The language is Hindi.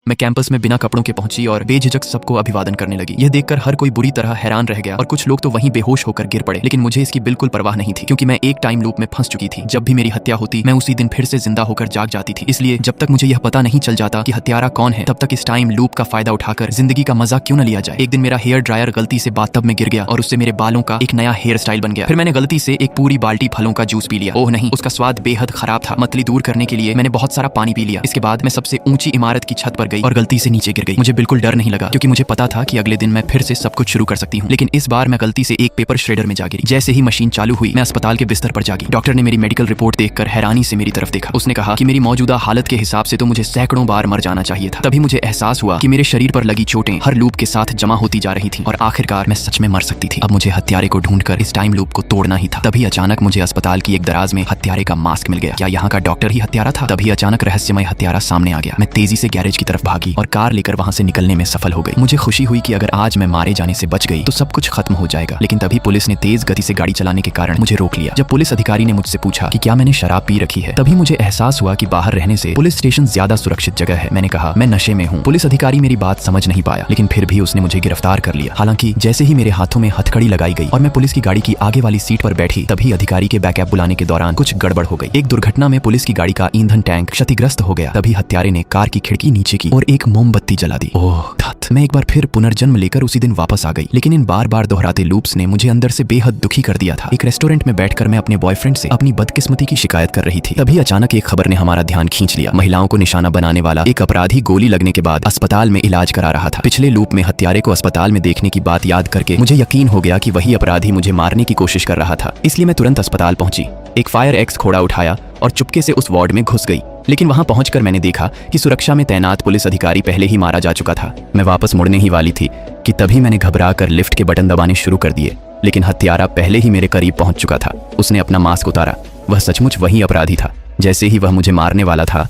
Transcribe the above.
मैं कैंपस में बिना कपड़ों के पहुंची और बेझिझक सबको अभिवादन करने लगी। यह देखकर हर कोई बुरी तरह हैरान रह गया और कुछ लोग तो वहीं बेहोश होकर गिर पड़े, लेकिन मुझे इसकी बिल्कुल परवाह नहीं थी क्योंकि मैं एक टाइम लूप में फंस चुकी थी। जब भी मेरी हत्या होती मैं उसी दिन फिर से जिंदा होकर जाग जाती थी। इसलिए जब तक मुझे यह पता नहीं चल जाता कि हत्यारा कौन है, तब तक इस टाइम लूप का फायदा उठाकर जिंदगी का मजा क्यों न लिया जाए। एक दिन मेरा हेयर ड्रायर गलती से बाथटब में गिर गया और उससे मेरे बालों का एक नया हेयर स्टाइल बन गया। फिर मैंने गलती से एक पूरी बाल्टी फलों का जूस पी लिया। ओह नहीं, उसका स्वाद बेहद खराब था। मतली दूर करने के लिए मैंने बहुत सारा पानी पी लिया। इसके बाद मैं सबसे ऊंची इमारत की छत पर गई और गलती से नीचे गिर गई। मुझे बिल्कुल डर नहीं लगा क्योंकि मुझे पता था कि अगले दिन मैं फिर से सब कुछ शुरू कर सकती हूँ। लेकिन इस बार मैं गलती से एक पेपर श्रेडर में जा गिरी। जैसे ही मशीन चालू हुई मैं अस्पताल के बिस्तर पर जागी। डॉक्टर ने मेरी मेडिकल रिपोर्ट देखकर हैरानी से मेरी तरफ देखा। उसने कहा कि मेरी मौजूदा हालत के हिसाब से तो मुझे सैकड़ों बार मर जाना चाहिए था। तभी मुझे एहसास हुआ कि मेरे शरीर पर लगी चोटें हर लूप के साथ जमा होती जा रही थी और आखिरकार मैं सच में मर सकती थी। अब मुझे हत्यारे को ढूंढकर इस टाइम लूप को तोड़ना ही था। तभी अचानक मुझे अस्पताल की एक दराज में हत्यारे का मास्क मिल गया। क्या यहाँ का डॉक्टर ही हत्यारा था? तभी अचानक रहस्यमय हत्यारा सामने आ गया। मैं तेजी से गैरेज की तरफ भागी और कार लेकर वहां से निकलने में सफल हो गई। मुझे खुशी हुई कि अगर आज मैं मारे जाने से बच गई तो सब कुछ खत्म हो जाएगा। लेकिन तभी पुलिस ने तेज गति से गाड़ी चलाने के कारण मुझे रोक लिया। जब पुलिस अधिकारी ने मुझसे पूछा कि क्या मैंने शराब पी रखी है, तभी मुझे एहसास हुआ कि बाहर रहने से पुलिस स्टेशन ज्यादा सुरक्षित जगह है। मैंने कहा मैं नशे में हूँ। पुलिस अधिकारी मेरी बात समझ नहीं पाया, लेकिन फिर भी उसने मुझे गिरफ्तार कर लिया। हालांकि जैसे ही मेरे हाथों में हथकड़ी लगाई गई और मैं पुलिस की गाड़ी की आगे वाली सीट पर बैठी, तभी अधिकारी के बैकअप बुलाने के दौरान कुछ गड़बड़ हो गई। एक दुर्घटना में पुलिस की गाड़ी का ईंधन टैंक क्षतिग्रस्त हो गया। तभी हत्यारे ने कार की खिड़की नीचे की और एक मोमबत्ती जला दी। ओह, मैं एक बार फिर पुनर्जन्म लेकर उसी दिन वापस आ गई। लेकिन इन बार बार दोहराते लूप्स ने मुझे अंदर से बेहद दुखी कर दिया था। एक रेस्टोरेंट में बैठकर मैं अपने बॉयफ्रेंड से अपनी बदकिस्मती की शिकायत कर रही थी। तभी अचानक एक खबर ने हमारा ध्यान खींच लिया। महिलाओं को निशाना बनाने वाला एक अपराधी गोली लगने के बाद अस्पताल में इलाज करा रहा था। पिछले लूप में हत्यारे को अस्पताल में देखने की बात याद करके मुझे यकीन हो गया कि वही अपराधी मुझे मारने की कोशिश कर रहा था। इसलिए मैं तुरंत अस्पताल पहुंची, एक फायर एक्स घोड़ा उठाया और चुपके से उस वार्ड में घुस गई। लेकिन वहां पहुंचकर मैंने देखा कि सुरक्षा में तैनात पुलिस अधिकारी पहले ही मारा जा चुका था। मैं वापस मुड़ने ही वाली थी कि तभी मैंने घबराकर लिफ्ट के बटन दबाने शुरू कर दिए। लेकिन हत्यारा पहले ही मेरे करीब पहुंच चुका था। उसने अपना मास्क उतारा। वह सचमुच वही अपराधी था। जैसे ही वह मुझे मारने वाला था,